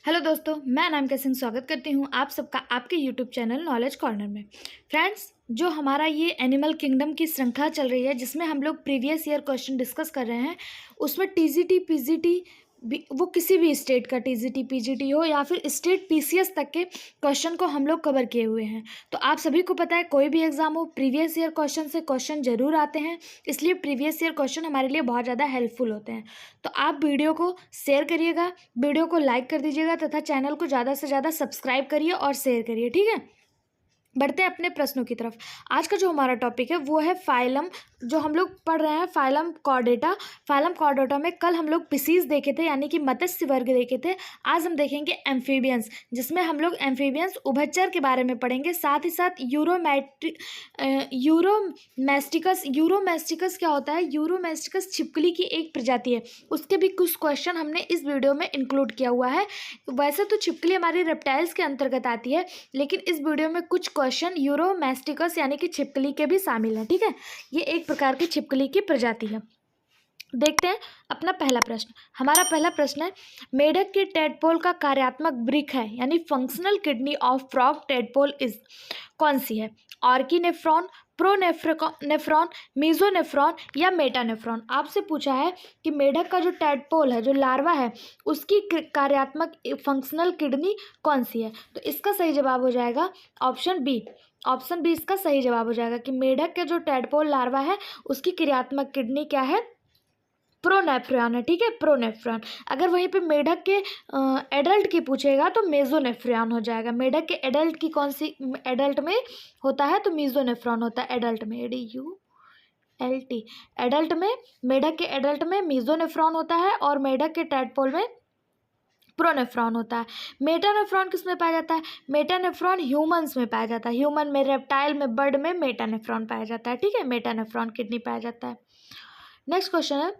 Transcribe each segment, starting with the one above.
Hello दोस्तों, मैं अनामिका सिंह स्वागत करती हूँ आप सबका आपके यूट्यूब चैनल नॉलेज कॉर्नर में। फ्रेंड्स, जो हमारा ये एनिमल किंगडम की श्रृंखला चल रही है जिसमें हम लोग प्रीवियस ईयर क्वेश्चन डिस्कस कर रहे हैं, उसमें टीजीटी पीजीटी वो किसी भी स्टेट का टीजीटी पीजीटी हो या फिर स्टेट पीसीएस तक के क्वेश्चन को हम लोग कवर किए हुए हैं। तो आप सभी को पता है, कोई भी एग्जाम हो प्रीवियस ईयर क्वेश्चन से क्वेश्चन जरूर आते हैं, इसलिए प्रीवियस ईयर क्वेश्चन हमारे लिए बहुत ज़्यादा हेल्पफुल होते हैं। तो आप वीडियो को शेयर करिएगा, वीडियो को लाइक कर दीजिएगा तथा चैनल को ज़्यादा से ज़्यादा सब्सक्राइब करिए और शेयर करिए, ठीक है। बढ़ते हैं अपने प्रश्नों की तरफ। आज का जो हमारा टॉपिक है वो है फाइलम, जो हम लोग पढ़ रहे हैं फाइलम कॉर्डेटा। फाइलम कॉर्डेटा में कल हम लोग पिसीज देखे थे, यानी कि मत्स्य वर्ग देखे थे। आज हम देखेंगे एम्फीबियंस, जिसमें हम लोग एम्फीबियंस उभयचर के बारे में पढ़ेंगे। साथ ही साथ यूरोमेस्टिकस क्या होता है, यूरोमेस्टिकस छिपकली की एक प्रजाति है, उसके भी कुछ क्वेश्चन हमने इस वीडियो में इंक्लूड किया हुआ है। वैसे तो छिपकली हमारी रेप्टाइल्स के अंतर्गत आती है, लेकिन इस वीडियो में कुछ क्वेश्चन यूरोमेस्टिकस यानी कि छिपकली के भी शामिल हैं, ठीक है। ये एक प्रकार की छिपकली की प्रजाति है। देखते हैं अपना पहला प्रश्न। हमारा पहला प्रश्न है, मेढक के टेडपोल का कार्यात्मक वृक्क है, यानी functional kidney of frog tadpole is कौन सी है? ऑर्किनेफ्रॉन, प्रोनेफ्रॉन, मीजोनेफ्रॉन या मेटानेफ्रॉन। आपसे पूछा है कि मेढक का जो टेडपोल है, जो लार्वा है, उसकी कार्यात्मक फंक्शनल किडनी कौन सी है? तो इसका सही जवाब हो जाएगा ऑप्शन बी। ऑप्शन बी इसका सही जवाब हो जाएगा कि मेढक के जो टेडपोल लार्वा है उसकी क्रियात्मक किडनी क्या है? प्रोनेफ्रॉन है, ठीक है, प्रोनेफ्रॉन। अगर वहीं पे मेढक के एडल्ट की पूछेगा तो मेजोनेफ्रॉन हो जाएगा। मेढक के एडल्ट की कौन सी एडल्ट में होता है? तो मेजोनेफ्रॉन होता है एडल्ट में, ADULT। एडल्ट में, मेढक के एडल्ट में मेजोनेफ्रॉन होता है और मेढक के टेडपोल में प्रोनेफ्रॉन होता है। मेटानेफ्रॉन किस में पाया जाता है? मेटानेफ्रॉन ह्यूमंस में पाया जाता है। ह्यूमन में, रेप्टाइल में, बर्ड में मेटानेफ्रॉन पाया जाता है, ठीक है, मेटानेफ्रॉन किडनी पाया जाता है। नेक्स्ट क्वेश्चन है,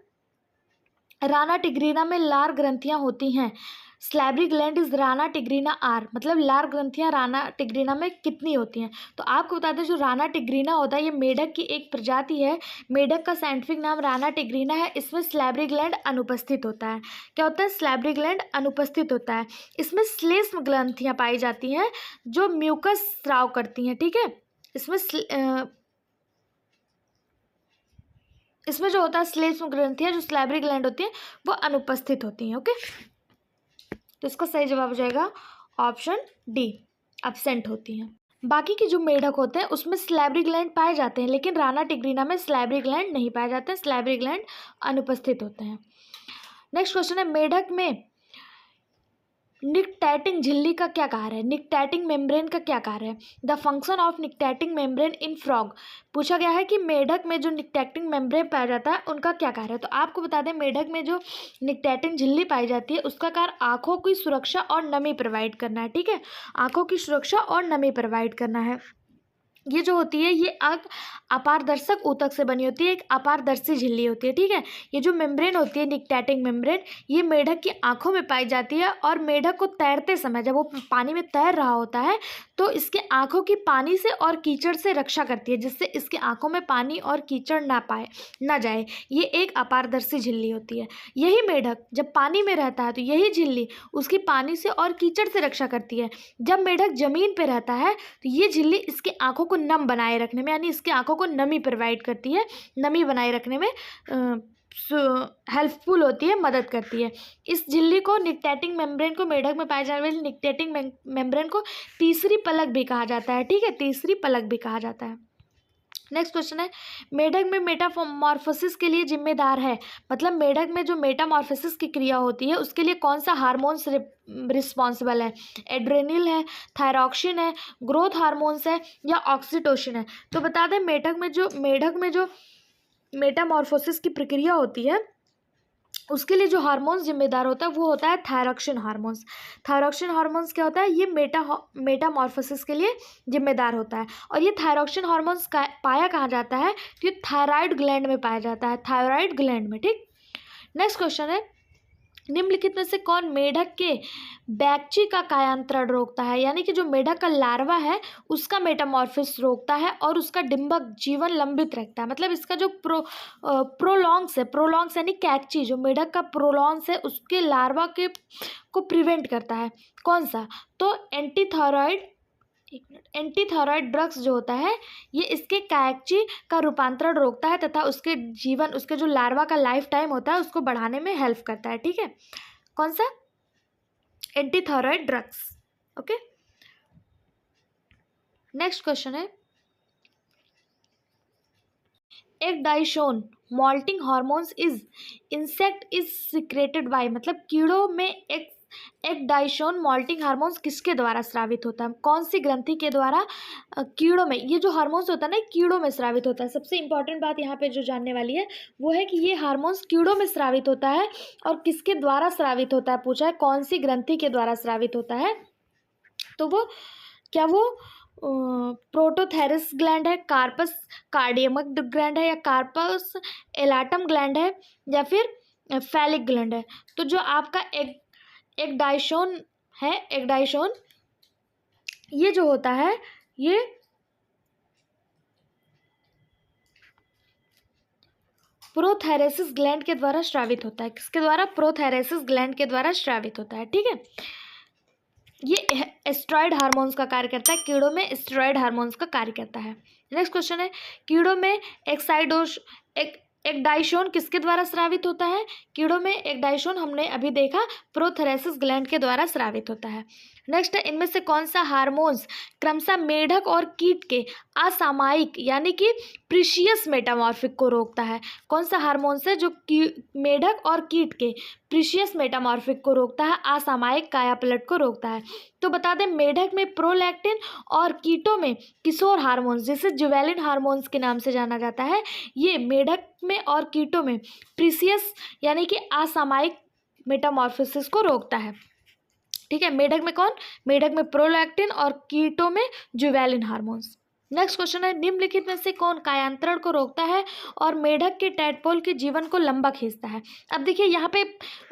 राना टिग्रीना में लार ग्रंथियां होती हैं। Salivary gland is Rana tigrina are, मतलब लार ग्रंथियां राना टिग्रीना में कितनी होती हैं? तो आपको बता दें, जो राना टिग्रीना होता है ये मेढक की एक प्रजाति है। मेढक का साइंटिफिक नाम राना टिग्रीना है। इसमें स्लैबरी ग्लैंड अनुपस्थित होता है। क्या होता है? स्लैबरी ग्लैंड अनुपस्थित होता है। इसमें श्लेष्म ग्रंथियां पाई जाती हैं जो म्यूकस स्राव करती हैं, ठीक है। इसमें जो होता है श्लेष्म ग्रंथियां, जो स्लैबरी ग्लैंड होती हैं, वो अनुपस्थित होती हैं, ओके। तो इसका सही जवाब हो जाएगा ऑप्शन डी, एब्सेंट होती हैं। बाकी के जो मेढक होते हैं उसमें स्लैबरी ग्लैंड पाए जाते हैं, लेकिन राना टिग्रीना में स्लैबरी ग्लैंड नहीं पाए जाते हैं, स्लैबरी ग्लैंड अनुपस्थित होते हैं। नेक्स्ट क्वेश्चन है, मेढक में निक्टेटिंग झिल्ली का क्या कार्य है? निक्टेटिंग मेम्ब्रेन का क्या कार्य है? The function of nictitating membrane in frog. पूछा गया है कि मेढक में जो निक्टेटिंग मेम्ब्रेन पाया जाता है उनका क्या कार्य है। तो आपको बता दें, मेढक में जो निक्टेटिंग झिल्ली पाई जाती है उसका कार्य आँखों की सुरक्षा और नमी प्रोवाइड करना है, ठीक है, आँखों की सुरक्षा और नमी प्रोवाइड करना है। ये जो होती है ये आँख अपारदर्शक ऊतक से बनी होती है, एक अपारदर्शी झिल्ली होती है, ठीक है। ये जो मेम्ब्रेन होती है, निक्टेटिंग मेम्ब्रेन, ये मेढक की आंखों में पाई जाती है और मेढक को तैरते समय, जब वो पानी में तैर रहा होता है, तो इसके आंखों की पानी से और कीचड़ से रक्षा करती है, जिससे इसके आंखों में पानी और कीचड़ ना जाए। ये एक अपारदर्शी झिल्ली होती है। यही मेढक जब पानी में रहता है तो यही झिल्ली उसकी पानी से और कीचड़ से रक्षा करती है। जब मेढक जमीन पर रहता है तो ये झिल्ली इसके आंखों को नम बनाए रखने में, यानी इसकी आंखों को नमी प्रोवाइड करती है, नमी बनाए रखने में हेल्पफुल होती है, मदद करती है। इस झिल्ली को, निक्टेटिंग मेम्ब्रेन को, मेढक में पाए जाने वाली निक्टेटिंग मेम्ब्रेन को तीसरी पलक भी कहा जाता है, ठीक है, तीसरी पलक भी कहा जाता है। नेक्स्ट क्वेश्चन है, मेढक में मेटामॉर्फोसिस के लिए जिम्मेदार है, मतलब मेढक में जो मेटामॉर्फोसिस की क्रिया होती है उसके लिए कौन सा हार्मोन्स रिस्पॉन्सिबल है? एड्रेनल है, थायरॉक्सिन है, ग्रोथ हार्मोन्स है या ऑक्सीटोसिन है? तो बता दें, मेढक में जो मेटामॉर्फोसिस की प्रक्रिया होती है उसके लिए जो हार्मोन्स जिम्मेदार होता है वो होता है थायरॉक्सिन हार्मोन्स। थायरॉक्सिन हार्मोन्स क्या होता है? ये मेटामॉर्फोसिस के लिए जिम्मेदार होता है। और ये थायरॉक्सिन हार्मोन्स पाया कहाँ जाता है? तो ये थायराइड ग्लैंड में पाया जाता है, थायराइड ग्लैंड में, ठीक। नेक्स्ट क्वेश्चन है, निम्नलिखित में से कौन मेढक के बैक्ची का कायांतरण रोकता है, यानी कि जो मेढक का लार्वा है उसका मेटामॉर्फिस रोकता है और उसका डिंबक जीवन लंबित रखता है। मतलब इसका जो प्रोलॉन्ग्स है, प्रोलॉन्ग्स यानी कैक्ची, जो मेढक का प्रोलॉन्ग्स है उसके लार्वा के को प्रिवेंट करता है। कौन सा? तो एंटीथायरॉयड ड्रग्स जो होता है ये इसके कैक्ची का रूपांतरण रोकता है तथा उसके जीवन, उसके जो लार्वा का लाइफ टाइम होता है उसको बढ़ाने में हेल्प करता है। ठीक है, कौन सा? Antithyroid drugs. Okay, next question है, ecdysone moulting hormones is secreted by, मतलब कीड़ों में एक डाइशोन मॉल्टिंग हार्मोन्स किसके द्वारा स्रावित होता है? कौन सी ग्रंथि के द्वारा कीड़ों में ये जो हार्मोन्स होता है ना कीड़ों में स्रावित होता है। सबसे इंपॉर्टेंट बात यहाँ पे जो जानने वाली है वो है कि ये हार्मोन्स कीड़ों में स्रावित होता है और किसके द्वारा स्रावित होता है पूछा है, कौन सी ग्रंथि के द्वारा स्रावित होता है। तो वो क्या, वो प्रोटोथेरिस ग्लैंड है, कार्पस कार्डियमक ग्लैंड है, या कार्पस एलाटम ग्लैंड है, या फिर फैलिक ग्लैंड है। तो जो आपका एक डाइशोन है, एक डाइशोन ये जो होता है ये प्रोथेरेसिस ग्लैंड के द्वारा स्रावित होता है। किसके द्वारा? प्रोथेरेसिस ग्लैंड के द्वारा स्रावित होता है। ठीक है, ये एस्ट्रॉयड हार्मोन्स का कार्य करता है, कीड़ों में एस्ट्रॉयड हार्मोन्स का कार्य करता है। नेक्स्ट क्वेश्चन है, कीड़ों में एक डाइशोन किसके द्वारा स्रावित होता है? कीड़ों में एक डाइशोन हमने अभी देखा प्रोथेरेसिस ग्लैंड के द्वारा स्रावित होता है। नेक्स्ट है, इनमें से कौन सा हार्मोन्स क्रमशः मेढक और कीट के असामयिक यानी कि प्रीशियस मेटामॉर्फिक को रोकता है? कौन सा हार्मोन्स है जो मेढक और कीट के प्रीशियस मेटामॉर्फिक को रोकता है, असामयिक कायापलट को रोकता है? तो बता दें, मेढक में प्रोलैक्टिन और कीटों में किशोर हार्मोन्स जिसे जुवेलिन हार्मोन्स के नाम से जाना जाता है, ये मेढक में और कीटों में प्रीशियस यानी कि असामयिक मेटामॉर्फोसिस को रोकता है। ठीक है, मेढक में कौन? मेढक में प्रोलैक्टिन और कीटों में जुवेलिन हार्मोन्स। नेक्स्ट क्वेश्चन है, निम्नलिखित में से कौन कायांतरण को रोकता है और मेढक के टैडपोल के जीवन को लंबा खींचता है? अब देखिए यहाँ पे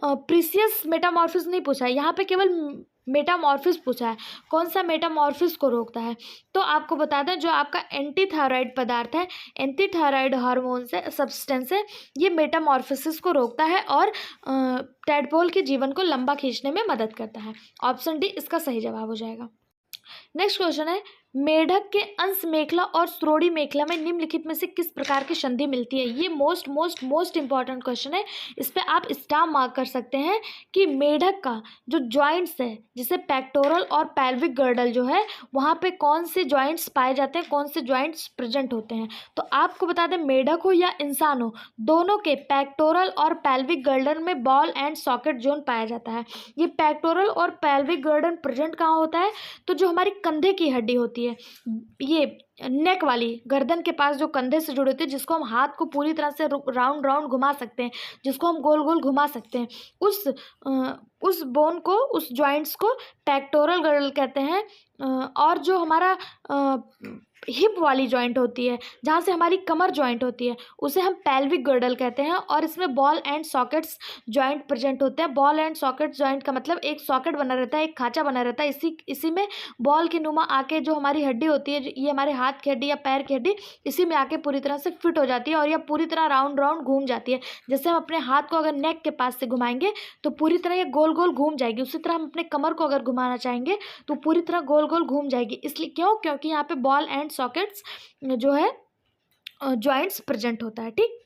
प्रीसियस मेटामॉर्फिस नहीं पूछा है, यहाँ पे केवल मेटामॉर्फिस पूछा है। कौन सा मेटामॉर्फिस को रोकता है? तो आपको बता दें, जो आपका एंटीथायरॉयड पदार्थ है, एंटीथायरॉयड हार्मोन से सब्सटेंस है, ये मेटामॉर्फिस को रोकता है और टैडपोल के जीवन को लंबा खींचने में मदद करता है। ऑप्शन डी इसका सही जवाब हो जाएगा। नेक्स्ट क्वेश्चन है, मेढक के अंश मेखला और श्रोणि मेखला में निम्नलिखित में से किस प्रकार की संधि मिलती है? ये मोस्ट इंपॉर्टेंट क्वेश्चन है, इस पे आप स्टार मार्क कर सकते हैं कि मेढक का जो जॉइंट्स है, जिसे पेक्टोरल और पेल्विक गर्डल जो है, वहाँ पे कौन से जॉइंट्स पाए जाते हैं, कौन से जॉइंट्स प्रेजेंट होते हैं? तो आपको बता दें, मेढक हो या इंसान हो, दोनों के पेक्टोरल और पेल्विक गर्डल में बॉल एंड सॉकेट जोन पाया जाता है। ये पेक्टोरल और पेल्विक गर्डल प्रेजेंट कहाँ होता है? तो जो हमारी कंधे की हड्डी होती है, ये नेक वाली, गर्दन के पास जो कंधे से जुड़े होते हैं, जिसको हम हाथ को पूरी तरह से राउंड घुमा सकते हैं, जिसको हम गोल गोल घुमा सकते हैं, उस बोन को, उस जॉइंट्स को पेक्टोरल गर्डल कहते हैं। और जो हमारा हिप वाली जॉइंट होती है, जहाँ से हमारी कमर जॉइंट होती है, उसे हम पेल्विक गर्डल कहते हैं। और इसमें ball and sockets joint present होते हैं। बॉल एंड सॉकेट जॉइंट का मतलब एक सॉकेट बना रहता है, एक खांचा बना रहता है, इसी में बॉल के नुमा आके जो हमारी हड्डी होती है, ये हमारे हाथ की हड्डी या पैर की हड्डी, इसी में आके पूरी तरह से फिट हो जाती है और यह पूरी तरह राउंड घूम जाती है। जैसे हम अपने हाथ को अगर नेक के पास से घुमाएंगे तो पूरी तरह ये गोल गोल घूम जाएगी, उसी तरह हम अपने कमर को अगर घुमाना चाहेंगे तो पूरी तरह गोल गोल घूम जाएगी। इसलिए क्योंकि यहाँ पे बॉल एंड सॉकेट्स जो है जॉइंट्स प्रेजेंट होता है। ठीक,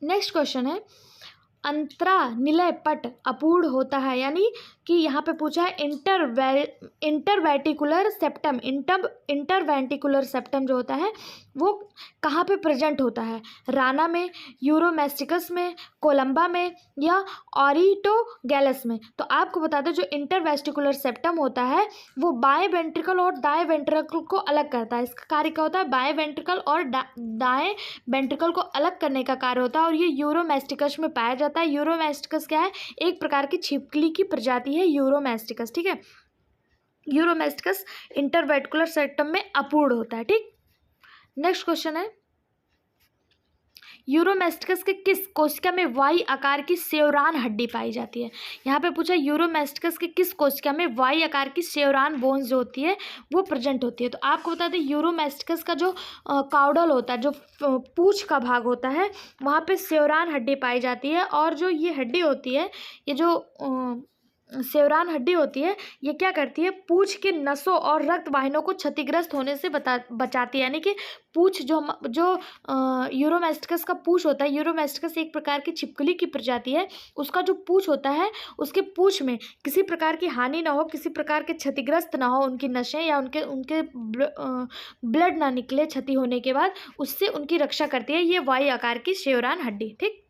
नेक्स्ट क्वेश्चन है, अंतरा निलय पट अपूर्ण होता है, यानी कि यहाँ पे पूछा है इंटरवेंटिकुलर सेप्टम, इंटरवेंटिकुलर सेप्टम जो होता है वो कहाँ पे प्रेजेंट होता है? राना में, यूरोमेस्टिकस में, कोलंबा में, या ऑरिटोगैलस में? तो आपको बता दें, जो इंटरवेस्टिकुलर सेप्टम होता है वो बाएं वेंट्रिकल और दाएं वेंट्रिकल को अलग करता है। इसका कार्य क्या होता है? बाएं वेंट्रिकल और दाएं वेंट्रिकल को अलग करने का कार्य होता है और ये यूरोमेस्टिकस में पाया जाता है। यूरोमेस्टिकस क्या है? एक प्रकार की छिपकली की प्रजाति है यूरोमेस्टिकस। ठीक है, यूरोमेस्टिकस इंटरवेंट्रिकुलर सेप्टम में अपूर्ण होता है। ठीक, नेक्स्ट क्वेश्चन है, यूरोमेस्टिकस के किस कोशिका में वाई आकार की सेवरान हड्डी पाई जाती है? यहाँ पे पूछा यूरोमेस्टिकस के किस कोशिका में वाई आकार की सेवरान बोन्स जो होती है वो प्रेजेंट होती है। तो आपको बता दें यूरोमेस्टिकस का जो काउडल होता है, जो पूंछ का भाग होता है, वहाँ पे सेवरान हड्डी पाई जाती है। और जो ये हड्डी होती है, ये जो सेवरान हड्डी होती है, ये क्या करती है, पूंछ के नसों और रक्त वाहिनियों को क्षतिग्रस्त होने से बचाती है। यानी कि पूंछ जो यूरोमेस्टिकस का पूंछ होता है, यूरोमेस्टिकस एक प्रकार की छिपकली की प्रजाति है, उसका जो पूंछ होता है, उसके पूंछ में किसी प्रकार की हानि ना हो, किसी प्रकार के क्षतिग्रस्त ना हो उनकी नसें, या उनके ब्लड ना निकले क्षति होने के बाद, उससे उनकी रक्षा करती है ये वाई आकार की सेवरान हड्डी। ठीक,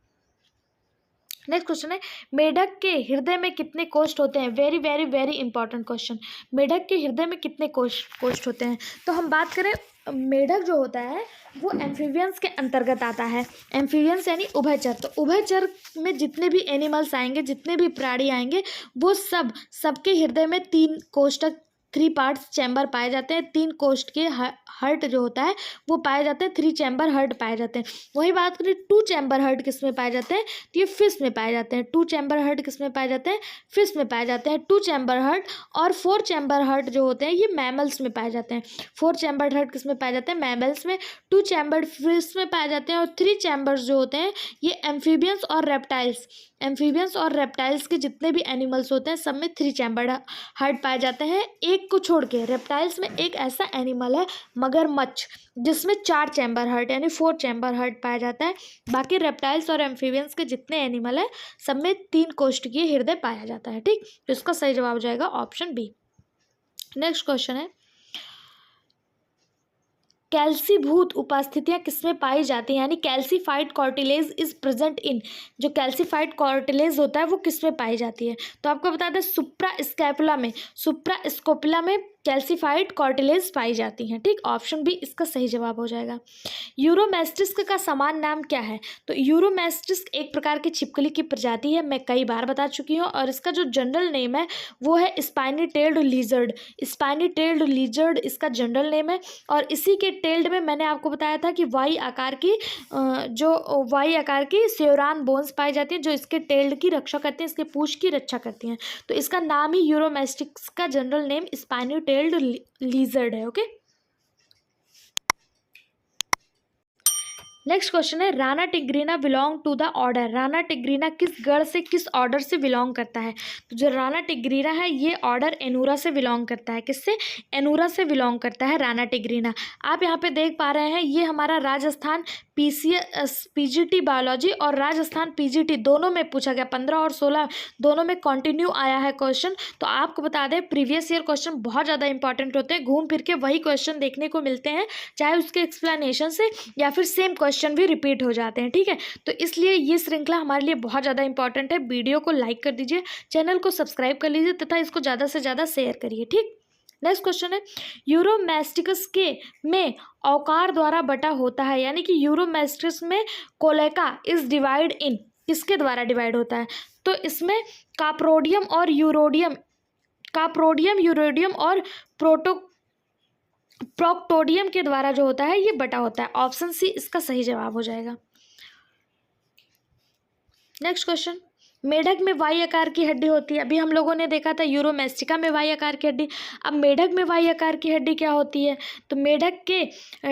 नेक्स्ट क्वेश्चन है, मेढक के हृदय में कितने कोष्ठ होते हैं? Very very very important question. मेढक के हृदय में कितने कोष्ठ होते हैं? तो हम बात करें, मेढक जो होता है वो एम्फीबियंस के अंतर्गत आता है। एम्फीबियंस यानी उभयचर। तो उभयचर में जितने भी एनिमल्स आएंगे, जितने भी प्राणी आएंगे, वो सबके हृदय में 3 कोष्ठक 3 पार्ट्स चैम्बर पाए जाते हैं। 3 कोष्ठ के हर्ट जो होता है वो पाए जाते हैं। 3 चैम्बर हर्ट पाए जाते हैं। वही बात करें 2 चैम्बर हर्ट किस में पाए जाते हैं? तो ये फिश में पाए जाते हैं। 2 चैम्बर हर्ट किस में पाए जाते हैं? फिश में पाए जाते हैं 2 चैम्बर हर्ट। और 4 चैम्बर हर्ट जो होते हैं ये मैमल्स में पाए जाते हैं। 4 चैम्बर हर्ट किस में पाए जाते हैं? मैमल्स में। 2 चैम्बर फिश में पाए जाते हैं। और 3 चैम्बर्स जो होते हैं ये एम्फीबियंस और रेप्टाइल्स, एम्फीबियंस और रेप्टाइल्स के जितने भी एनिमल्स होते हैं सब में 3 चैम्बर हर्ट पाए जाते हैं। एक को छोड़ के रेप्टाइल्स में एक ऐसा एनिमल है मगरमच्छ, जिसमें 4 चैम्बर हर्ट यानी 4 चैम्बर हर्ट पाया जाता है। बाकी रेप्टाइल्स और एम्फीबियंस के जितने एनिमल है सब में 3 कोष्ठकीय हृदय पाया जाता है। ठीक, तो इसका सही जवाब हो जाएगा ऑप्शन बी। नेक्स्ट क्वेश्चन है, कैल्सीभूत उपस्थितियां किसमें पाई जाती हैं? यानी calcified cartilage is present in, जो कैल्सीफाइड कार्टिलेज होता है वो किसमें पाई जाती है? तो आपको बता दें सुप्रास्कैपुला में, सुप्रास्कैपुला में कैल्सीफाइड कार्टिलेज पाई जाती हैं। ठीक, ऑप्शन बी इसका सही जवाब हो जाएगा। यूरोमेस्टिस्क का समान नाम क्या है? तो यूरोमेस्टिस्क एक प्रकार की छिपकली की प्रजाति है, मैं कई बार बता चुकी हूँ। और इसका जो जनरल नेम है वो है spiny tailed lizard. Spiny tailed lizard इसका जनरल नेम है। और इसी के टेल्ड में मैंने आपको बताया था कि वाई आकार की सेवरान बोन्स पाई जाती हैं, जो इसके टेल्ड की रक्षा करती हैं, इसके पूंछ की रक्षा करती हैं। तो इसका नाम ही यूरोमेस्टिक्स का general name spiny tailed lizard है। ओके, नेक्स्ट क्वेश्चन है, Rana tigrina belong to the order. Rana tigrina किस गण से, किस ऑर्डर से बिलोंग करता है? तो जो राना टिग्रीना है ये ऑर्डर एनूरा से बिलोंग करता है। किससे? एनूरा से बिलोंग करता है राना टिग्रीना। आप यहाँ पे देख पा रहे हैं ये हमारा राजस्थान पीजीटी बायोलॉजी और राजस्थान पीजीटी दोनों में पूछा गया, 15 और 16 दोनों में कंटिन्यू आया है क्वेश्चन। तो आपको बता दें प्रीवियस ईयर क्वेश्चन बहुत ज़्यादा इंपॉर्टेंट होते हैं, घूम फिर के वही क्वेश्चन देखने को मिलते हैं, चाहे उसके एक्सप्लेनेशन से या फिर सेम क्वेश्चन भी रिपीट हो जाते हैं। ठीक है, तो इसलिए ये श्रृंखला हमारे लिए बहुत ज़्यादा इंपॉर्टेंट है। वीडियो को लाइक कर दीजिए, चैनल को सब्सक्राइब कर लीजिए तथा इसको ज़्यादा से ज़्यादा शेयर करिए। ठीक, नेक्स्ट क्वेश्चन है, यूरोमेस्टिकस के में औकार द्वारा बटा होता है। यानी कि यूरोमेस्टिकस में कोलेका इज डिवाइड इन, किसके द्वारा डिवाइड होता है? तो इसमें काप्रोडियम और यूरोडियम, काप्रोडियम यूरोडियम और प्रोक्टोडियम के द्वारा जो होता है ये बटा होता है। ऑप्शन सी इसका सही जवाब हो जाएगा। नेक्स्ट क्वेश्चन, मेढक में वाई आकार की हड्डी होती है। अभी हम लोगों ने देखा था यूरोमेस्टिका में वाई आकार की हड्डी, अब मेढक में वाई आकार की हड्डी क्या होती है? तो मेढक के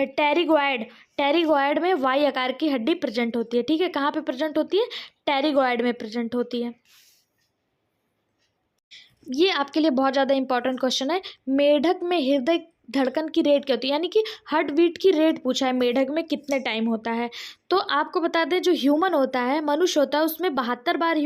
टेरिगोइड में वाई आकार की हड्डी प्रेजेंट होती है। ठीक है, कहाँ पे प्रेजेंट होती है? टेरिगोइड में प्रेजेंट होती है। ये आपके लिए बहुत ज़्यादा इंपॉर्टेंट क्वेश्चन है। मेढक में हृदय धड़कन की रेट क्या होती है? यानी कि हार्ट बीट की रेट पूछा है, मेढक में कितने टाइम होता है? तो आपको बता दें जो ह्यूमन होता है, मनुष्य होता है, उसमें 72 बार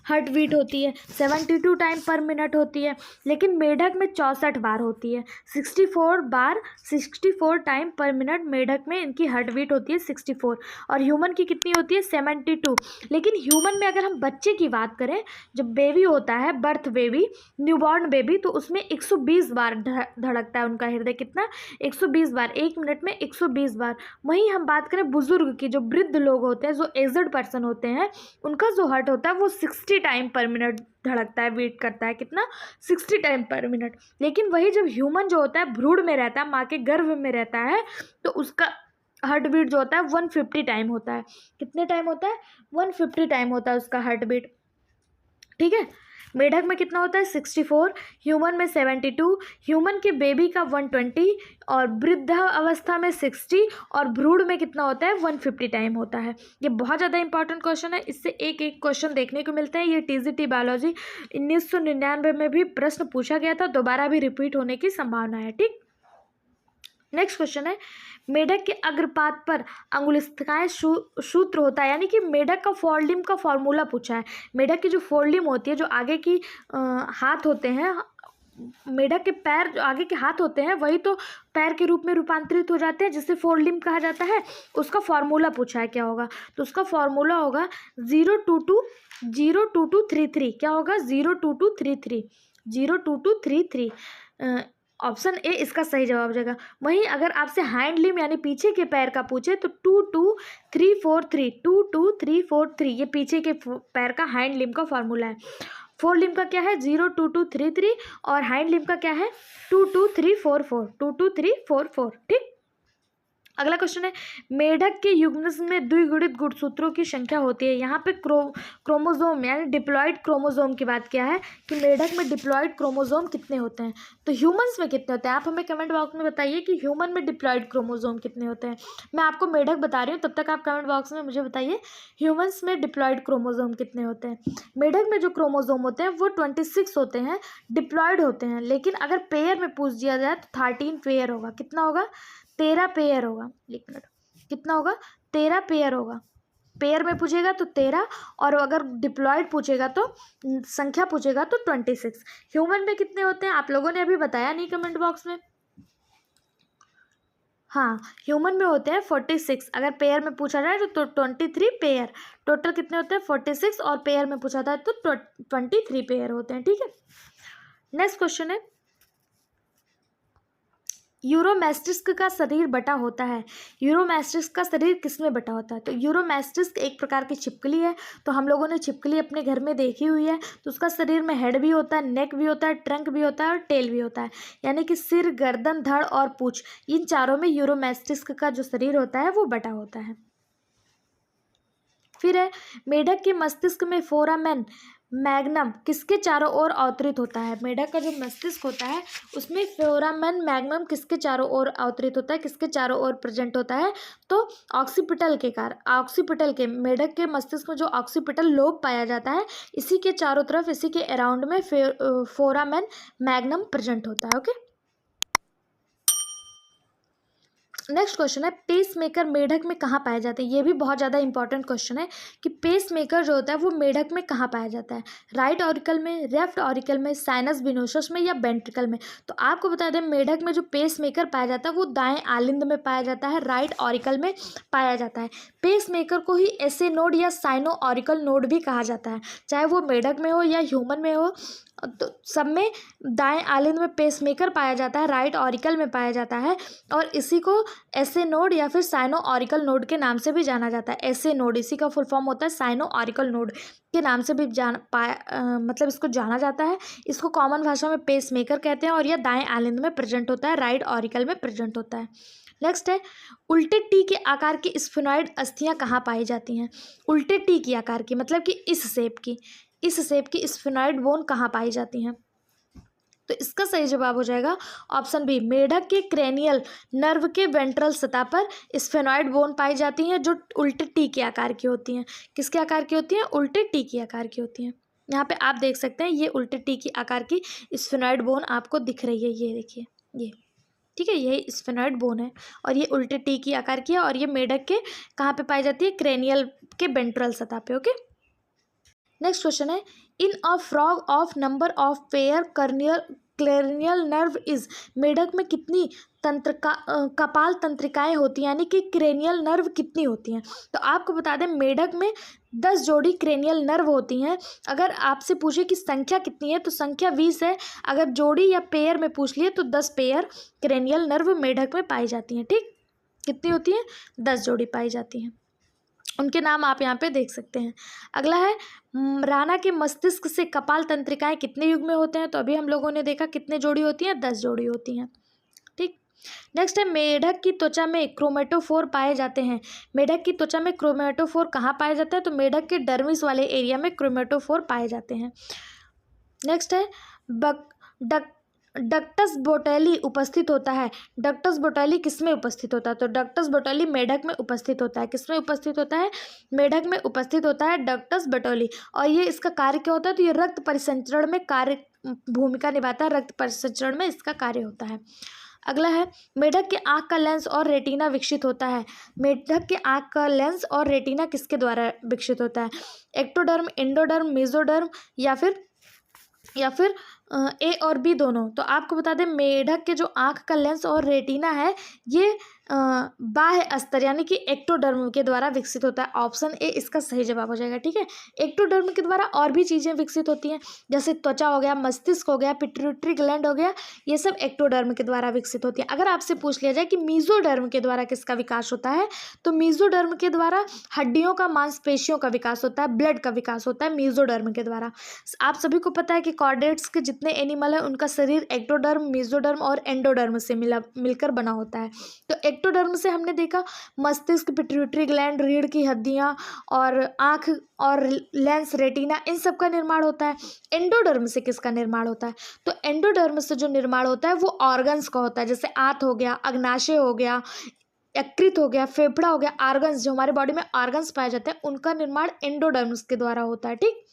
हार्ट बीट होती है, 72 टाइम पर मिनट होती है। लेकिन मेढक में 64 बार होती है, 64 टाइम पर मिनट मेढक में इनकी हार्ट बीट होती है 64। और ह्यूमन की कितनी होती है? 72। लेकिन ह्यूमन में अगर हम बच्चे की बात करें, जब बेबी होता है, बर्थ बेबी, न्यूबॉर्न बेबी, तो उसमें 120 बार धड़कता है उनका हृदय। कितना? 120 बार, 1 मिनट में 120 बार। वहीं हम बात करें बुजुर्ग की, जो वृद्ध लोग होते हैं, जो एजड पर्सन होते हैं, उनका जो हार्ट होता है वो 60 टाइम पर मिनट धड़कता है, बीट करता है। कितना? 60 टाइम पर मिनट। लेकिन वही जब ह्यूमन जो होता है भ्रूण में रहता है, माँ के गर्भ में रहता है, तो उसका हार्ट बीट जो होता है 150 टाइम होता है। कितने टाइम होता है? 150 टाइम होता है उसका हार्ट बीट। ठीक है। मेढक में कितना होता है? 64, ह्यूमन में 72, ह्यूमन के बेबी का 120, और वृद्धावस्था में 60, और भ्रूण में कितना होता है? 150 टाइम होता है। ये बहुत ज़्यादा इंपॉर्टेंट क्वेश्चन है, इससे एक एक क्वेश्चन देखने को मिलते हैं। ये टीजीटी बायोलॉजी 1999 में भी प्रश्न पूछा गया था, दोबारा भी रिपीट होने की संभावना है। ठीक। नेक्स्ट क्वेश्चन है, मेढक के अग्रपाद पर अंगुलिस्थाएं सूत्र होता है, यानी कि मेढक का फोरलिम्ब का फॉर्मूला पूछा है। मेढक की जो फोरलिम्ब होती है, जो आगे की हाथ होते हैं, मेढक के पैर जो आगे के हाथ होते हैं वही तो पैर के रूप में रूपांतरित हो जाते हैं, जिसे फोरलिम्ब कहा जाता है। उसका फॉर्मूला पूछा है, क्या होगा? तो उसका फॉर्मूला होगा 02233। क्या होगा? 02233, 02233। ऑप्शन ए इसका सही जवाब हो जाएगा। वहीं अगर आपसे हैंड लिम्ब यानी पीछे के पैर का पूछे तो 22343, 22343 ये पीछे के पैर का हैंड लिम्ब का फॉर्मूला है। फोर लिम्ब का क्या है? 02233, और हैंड लिम्ब का क्या है? 22344, 22344। ठीक। अगला क्वेश्चन है, मेढक के युग्मनज में द्विगुणित गुणसूत्रों की संख्या होती है। यहाँ पे क्रोमोजोम यानी डिप्लॉइड क्रोमोजोम की बात किया है कि मेढक में डिप्लॉइड क्रोमोजोम कितने होते हैं। तो ह्यूमंस में कितने होते हैं? आप हमें कमेंट बॉक्स में बताइए कि ह्यूमन में डिप्लॉइड क्रोमोजोम कितने होते हैं। मैं आपको मेढक बता रही हूँ, तब तक आप कमेंट बॉक्स में मुझे बताइए ह्यूमंस में डिप्लॉइड क्रोमोजोम कितने होते हैं। मेढक में जो क्रोमोजोम होते हैं वो 26 होते हैं, डिप्लॉइड होते हैं। लेकिन अगर पेयर में पूछ दिया जाए तो 13 पेयर होगा। कितना होगा? 13 पेयर होगा। एक मिनट, कितना होगा? 13 पेयर होगा। पेयर में पूछेगा तो 13, और अगर डिप्लॉयड पूछेगा तो संख्या पूछेगा तो 26। ह्यूमन में कितने होते हैं? आप लोगों ने अभी बताया नहीं कमेंट बॉक्स में। हाँ, ह्यूमन में होते हैं 46। अगर पेयर में पूछा जाए तो 23 पेयर। टोटल कितने होते हैं? 46, और पेयर में पूछा जाए तो 23 पेयर होते हैं। ठीक है। नेक्स्ट क्वेश्चन है, यूरोमेस्टिस्क का शरीर बटा होता है। यूरोमेस्टिस्क का शरीर किसमें बटा होता है? तो यूरोमेस्टिस्क एक प्रकार की छिपकली है। तो हम लोगों ने छिपकली अपने घर में देखी हुई है। तो उसका शरीर में हेड भी होता है, नेक भी होता है, ट्रंक भी होता है, और टेल भी होता है। यानी कि सिर, गर्दन, धड़ और पूंछ, इन चारों में यूरोमेस्टिस्क का जो शरीर होता है वो बटा होता है। फिर है, मेढक के मस्तिष्क में फोरामेन मैग्नम किसके चारों ओर अवतरित होता है? मेढक का जो मस्तिष्क होता है उसमें फोरामेन मैग्नम किसके चारों ओर अवतरित होता है, किसके चारों ओर प्रेजेंट होता है? तो ऑक्सीपिटल के कारण, ऑक्सीपिटल के, मेढक के मस्तिष्क में जो ऑक्सीपिटल लोब पाया जाता है, इसी के चारों तरफ, इसी के अराउंड में फोरामेन मैग्नम प्रेजेंट होता है। ओके। नेक्स्ट क्वेश्चन है, पेस मेकर मेढक में कहाँ पाए जाते हैं? ये भी बहुत ज़्यादा इंपॉर्टेंट क्वेश्चन है कि पेस मेकर जो होता है वो मेढक में कहाँ पाया जाता है? राइट ऑरिकल में, लेफ्ट ऑरिकल में, साइनस विनोसस में, या वेंट्रिकल में? तो आपको बता दें, मेढक में जो पेस मेकर पाया जाता है वो दाएं आलिंद में पाया जाता है, राइट ऑरिकल में पाया जाता है। पेस मेकर को ही एसे नोड या साइनो ऑरिकल नोड भी कहा जाता है, चाहे वो मेढक में हो या ह्यूमन में हो। तो सब में दाएं आलिंद में पेस मेकर पाया जाता है, राइट ऑरिकल में पाया जाता है, और इसी को एसे नोड या फिर साइनो ऑरिकल नोड के नाम से भी जाना जाता है। एसे नोड, इसी का फुल फॉर्म होता है साइनो ऑरिकल नोड के नाम से भी मतलब इसको जाना जाता है। इसको कॉमन भाषा में पेस मेकर कहते हैं, और यह दाएं आलिंद में प्रेजेंट होता है, राइट ऑरिकल में प्रेजेंट होता है। नेक्स्ट है, उल्टे टी के आकार की स्फेनॉइड अस्थियां कहाँ पाई जाती हैं? उल्टे टी की आकार की, मतलब कि इस शेप की स्फेनॉइड बोन कहाँ पाई जाती हैं? तो इसका सही जवाब हो जाएगा ऑप्शन बी, मेढक के क्रेनियल नर्व के वेंट्रल सतह पर स्फेनॉइड बोन पाई जाती हैं, जो उल्टे टी के आकार की होती हैं। किसके आकार की होती हैं? उल्टे टी के आकार की होती हैं। यहाँ पे आप देख सकते हैं, ये उल्टे टी की आकार की स्फेनॉइड बोन आपको दिख रही है, ये देखिए, ये ठीक है, यही स्फेनॉइड बोन है, और ये उल्टे टी की आकार की है, और ये मेढक के कहाँ पे पाई जाती है? क्रेनियल के वेंट्रल सतह पे। ओके। नेक्स्ट क्वेश्चन है, in a frog of number of pair cranial nerve is, मेढक में कितनी कपाल तंत्रिकाएं होती हैं, यानी कि क्रेनियल नर्व कितनी होती हैं? तो आपको बता दें, मेढक में 10 जोड़ी क्रेनियल नर्व होती हैं। अगर आपसे पूछे कि संख्या कितनी है तो संख्या 20 है। अगर जोड़ी या पेयर में पूछ लिए तो 10 पेयर क्रेनियल नर्व मेढक में पाई जाती हैं। ठीक, कितनी होती हैं? 10 जोड़ी पाई जाती हैं। उनके नाम आप यहाँ पे देख सकते हैं। अगला है, राना के मस्तिष्क से कपाल तंत्रिकाएं कितने युग में होते हैं? तो अभी हम लोगों ने देखा कितने जोड़ी होती हैं? 10 जोड़ी होती हैं। ठीक। नेक्स्ट है मेढक की त्वचा में क्रोमेटोफोर पाए जाते हैं। मेढक की त्वचा में क्रोमेटोफोर कहाँ पाए जाते हैं? तो मेढक के डर्मिस वाले एरिया में क्रोमेटोफोर पाए जाते हैं। नेक्स्ट है बक डक डक्टस बोटेली उपस्थित होता है। डक्टस बोटेली किस में उपस्थित होता है? तो डक्टस बोटेली मेढक में उपस्थित होता है। किस में उपस्थित होता है? मेढक में उपस्थित होता है डक्टस बोटेली। और ये इसका कार्य क्या होता है? तो ये रक्त परिसंचरण में कार्य भूमिका निभाता है। रक्त परिसंचरण में इसका कार्य होता है। अगला है मेढक के आँख का लेंस और रेटिना विकसित होता है। मेढक के आँख का लेंस और रेटिना किसके द्वारा विकसित होता है? एक्टोडर्म, एंडोडर्म, मेसोडर्म या फिर ए और बी दोनों। तो आपको बता दें मेढक के जो आँख का लेंस और रेटिना है ये बाह्य स्तर यानी कि एक्टोडर्म के द्वारा विकसित होता है। ऑप्शन ए इसका सही जवाब हो जाएगा। ठीक है, एक्टोडर्म के द्वारा और भी चीज़ें विकसित होती हैं, जैसे त्वचा हो गया, मस्तिष्क हो गया, पिट्यूटरी ग्लैंड हो गया, ये सब एक्टोडर्म के द्वारा विकसित होती हैं। अगर आपसे पूछ लिया जाए कि मीजोडर्म के द्वारा किसका विकास होता है, तो मीजोडर्म के द्वारा हड्डियों का, मांसपेशियों का विकास होता है, ब्लड का विकास होता है मीजोडर्म के द्वारा। आप सभी को पता है कि कॉर्डेट्स के जितने एनिमल हैं उनका शरीर एक्टोडर्म, मेसोडर्म और एंडोडर्म से मिलकर बना होता है। तो एक्टोडर्म से हमने देखा मस्तिष्क, पिट्यूटरी ग्लैंड, रीढ़ की हड्डियां और आँख और लेंस, रेटिना, इन सब का निर्माण होता है। एंडोडर्म से किसका निर्माण होता है? तो एंडोडर्म से जो निर्माण होता है वो ऑर्गन्स का होता है, जैसे आंत हो गया, अग्नाशय हो गया, यकृत हो गया, फेफड़ा हो गया। ऑर्गन्स जो हमारे बॉडी में ऑर्गन्स पाए जाते हैं उनका निर्माण एंडोडर्म्स के द्वारा होता है। ठीक,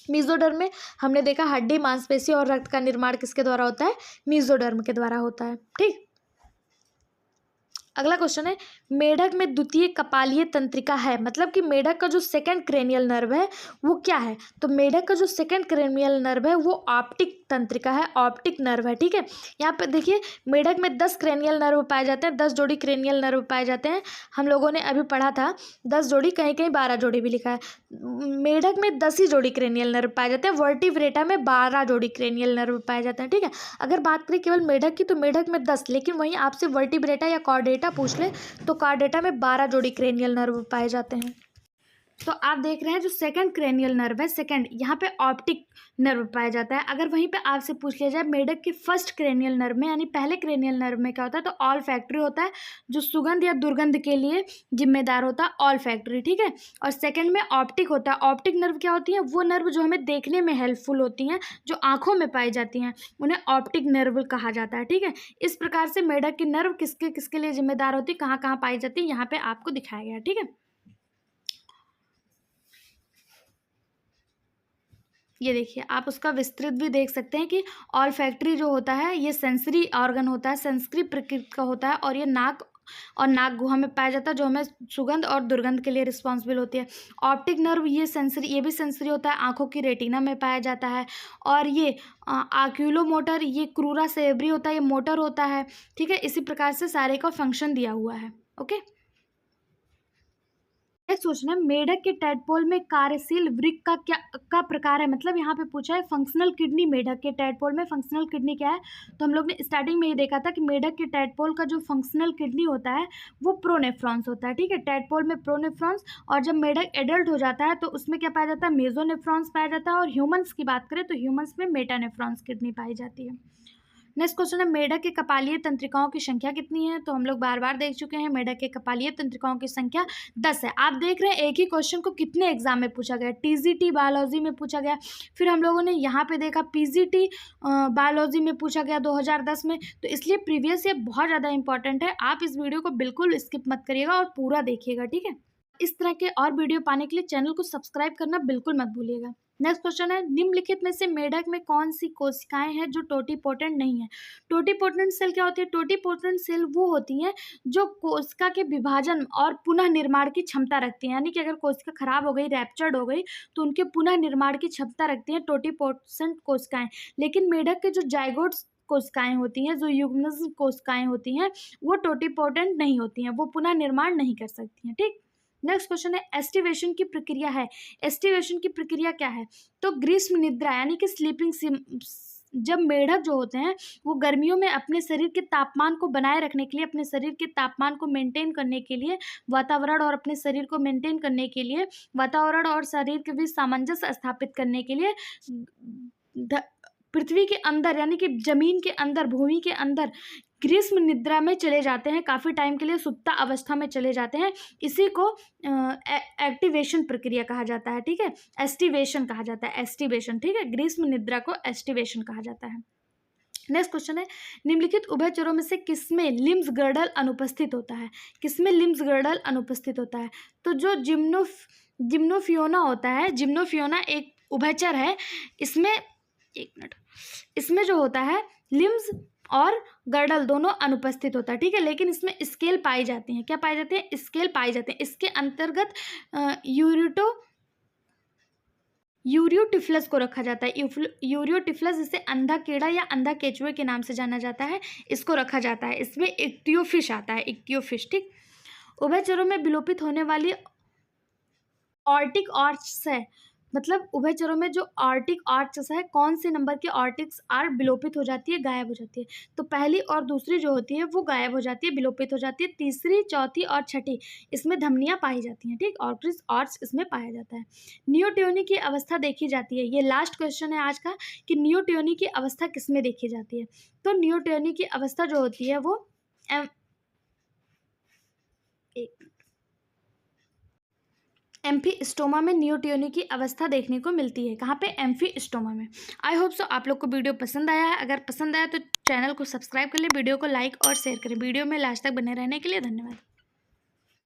मीजोडर्म में हमने देखा हड्डी, मांसपेशी और रक्त का निर्माण किसके द्वारा होता है? मीजोडर्म के द्वारा होता है। ठीक, अगला क्वेश्चन है मेढक में द्वितीय कपालीय तंत्रिका है, मतलब कि मेढक का जो सेकंड क्रेनियल नर्व है वो क्या है? तो मेढक का जो सेकंड क्रेनियल नर्व है वो ऑप्टिक तंत्रिका है, ऑप्टिक नर्व है। ठीक है, यहाँ पे देखिए मेढक में 10 क्रेनियल नर्व पाए जाते हैं, 10 जोड़ी क्रेनियल नर्व पाए जाते हैं। हम लोगों ने अभी पढ़ा था 10 जोड़ी, कहीं कहीं 12 जोड़ी भी लिखा है। मेढक में 10 ही जोड़ी क्रेनियल नर्व पाए जाते हैं। वर्टिब्रेटा में 12 जोड़ी क्रेनियल नर्व पाए जाते हैं। ठीक है, अगर बात करें केवल मेढक की तो मेढक में 10, लेकिन वहीं आपसे वर्टिब्रेटा या कॉर्डेटा पूछ ले तो कॉर्डेटा में 12 जोड़ी क्रेनियल नर्व पाए जाते हैं। तो आप देख रहे हैं जो सेकंड क्रेनियल नर्व है, सेकंड, यहाँ पे ऑप्टिक नर्व पाया जाता है। अगर वहीं पे आपसे पूछ लिया जाए मेढक के फर्स्ट क्रेनियल नर्व में यानी पहले क्रेनियल नर्व में क्या होता है, तो ऑल फैक्ट्री होता है जो सुगंध या दुर्गंध के लिए जिम्मेदार होता है, ऑल फैक्ट्री। ठीक है, और सेकंड में ऑप्टिक होता है। ऑप्टिक नर्व क्या होती है? वो नर्व जो हमें देखने में हेल्पफुल होती हैं, जो आंखों में पाई जाती हैं, उन्हें ऑप्टिक नर्व कहा जाता है। ठीक है, इस प्रकार से मेढक की नर्व किसके किसके लिए जिम्मेदार होती है, कहाँ कहाँ पाई जाती है, यहाँ पे आपको दिखाया गया है। ठीक है, ये देखिए आप उसका विस्तृत भी देख सकते हैं कि ऑल फैक्ट्री जो होता है ये सेंसरी ऑर्गन होता है, सेंसरी प्रकृति का होता है, और ये नाक और नाक गुहा में पाया जाता है जो हमें सुगंध और दुर्गंध के लिए रिस्पॉन्सिबल होती है। ऑप्टिक नर्व ये भी सेंसरी होता है, आंखों की रेटिना में पाया जाता है। और ये आक्यूलो मोटर, ये क्रूरा सेरेब्री होता है, ये मोटर होता है। ठीक है, इसी प्रकार से सारे का फंक्शन दिया हुआ है। ओके, सोचना मेढक के टैडपोल में कार्यशील वृक्क का प्रकार है, मतलब यहाँ पे पूछा है फंक्शनल किडनी। मेढक के टैडपोल में फंक्शनल किडनी क्या है? तो हम लोग ने स्टार्टिंग में ये देखा था कि मेढक के टैडपोल का जो फंक्शनल किडनी होता है वो प्रोनेफ्रॉन्स होता है। ठीक है, टैडपोल में प्रोनेफ्रॉन्स, और जब मेढक एडल्ट हो जाता है तो उसमें क्या पाया जाता है? मेसोनेफ्रॉन्स पाया जाता है। और ह्यूमन्स की बात करें तो ह्यूमन्स में मेटानेफ्रॉन्स किडनी पाई जाती है। नेक्स्ट क्वेश्चन है मेढक के कपालीय तंत्रिकाओं की संख्या कितनी है? तो हम लोग बार बार देख चुके हैं मेढक के कपालीय तंत्रिकाओं की संख्या 10 है। आप देख रहे हैं एक ही क्वेश्चन को कितने एग्जाम में पूछा गया, टीजीटी बायोलॉजी में पूछा गया, फिर हम लोगों ने यहाँ पे देखा पीजीटी बायोलॉजी में पूछा गया 2010 में। तो इसलिए प्रीवियस ईयर बहुत ज़्यादा इंपॉर्टेंट है। आप इस वीडियो को बिल्कुल स्किप मत करिएगा और पूरा देखिएगा। ठीक है, इस तरह के और वीडियो पाने के लिए चैनल को सब्सक्राइब करना बिल्कुल मत भूलिएगा। नेक्स्ट क्वेश्चन है निम्नलिखित में से मेढक में कौन सी कोशिकाएं हैं जो टोटीपोटेंट नहीं है? टोटीपोटेंट सेल क्या होती है? टोटीपोटेंट सेल वो होती हैं जो कोशिका के विभाजन और पुनः निर्माण की क्षमता रखती हैं, यानी कि अगर कोशिका खराब हो गई, रैप्चर्ड हो गई, तो उनके पुनः निर्माण की क्षमता रखती हैं टोटीपोटेंट कोशिकाएं। लेकिन मेढक के जो जाइगोट कोशिकाएं होती हैं, जो युग्मज कोशिकाएं होती हैं, वो टोटीपोटेंट नहीं होती हैं, वो पुनः निर्माण नहीं कर सकती हैं। ठीक, नेक्स्ट क्वेश्चन है एस्टिवेशन की प्रक्रिया है। एस्टिवेशन की प्रक्रिया क्या है? तो ग्रीष्म निद्रा यानी कि स्लीपिंग, जब मेढक जो होते हैं वो गर्मियों में अपने शरीर के तापमान को बनाए रखने के लिए, अपने शरीर के तापमान को मेंटेन करने के लिए, वातावरण और अपने शरीर को मेंटेन करने के लिए, वातावरण और शरीर के बीच सामंजस्य स्थापित करने के लिए पृथ्वी के अंदर यानी कि जमीन के अंदर, भूमि के अंदर ग्रीष्म निद्रा में चले जाते हैं, काफ़ी टाइम के लिए सुप्ता अवस्था में चले जाते हैं। इसी को एक्टिवेशन प्रक्रिया कहा जाता है, ठीक है, एस्टिवेशन कहा जाता है, एस्टिवेशन, ठीक है, ग्रीष्म निद्रा को एस्टिवेशन कहा जाता है। नेक्स्ट क्वेश्चन है, निम्नलिखित उभयचरों में से किसमें लिम्स गर्डल अनुपस्थित होता है? किसमें लिम्स गर्डल अनुपस्थित होता है? तो जो जिम्नोफियोना होता है, जिम्नोफियोना एक उभयचर है, इसमें एक मिनट, इसमें जो होता है लिम्स और गर्डल दोनों अनुपस्थित होता है, ठीक है, लेकिन इसमें स्केल पाई जाती हैं। क्या पाई जाती हैं? स्केल पाई जाती हैं। इसके अंतर्गत यूरियोटिफलस को रखा जाता है। यूरियोटिफलस, जिसे अंधा कीड़ा या अंधा केचुए के नाम से जाना जाता है, इसको रखा जाता है। इसमें इक्टियोफिश आता है, इक्टियोफिश, ठीक। उभयचरों में विलोपित होने वाली ऑर्टिक आर्च्स है, मतलब उभयचरों में जो आर्टिक आर्च्स है, कौन से नंबर की आर्टिक्स आर्च विलोपित हो जाती है, गायब हो जाती है? तो पहली और दूसरी जो होती है वो गायब हो जाती है, विलोपित हो जाती है। तीसरी, चौथी और छठी इसमें धमनियाँ पाई जाती हैं, ठीक, ऑर्टिक आर्च इसमें पाया जाता है। नियोटोनी की अवस्था देखी जाती है, ये लास्ट क्वेश्चन है आज का, कि नियोटोनी की अवस्था किसमें देखी जाती है? तो नियोटोनी की अवस्था जो होती है वो एम्फीस्टोमा में नियोटोनी की अवस्था देखने को मिलती है। कहाँ पे? एम्फीस्टोमा में। आई होप सो आप लोग को वीडियो पसंद आया है। अगर पसंद आया तो चैनल को सब्सक्राइब कर ले, वीडियो को लाइक और शेयर करें। वीडियो में लास्ट तक बने रहने के लिए धन्यवाद।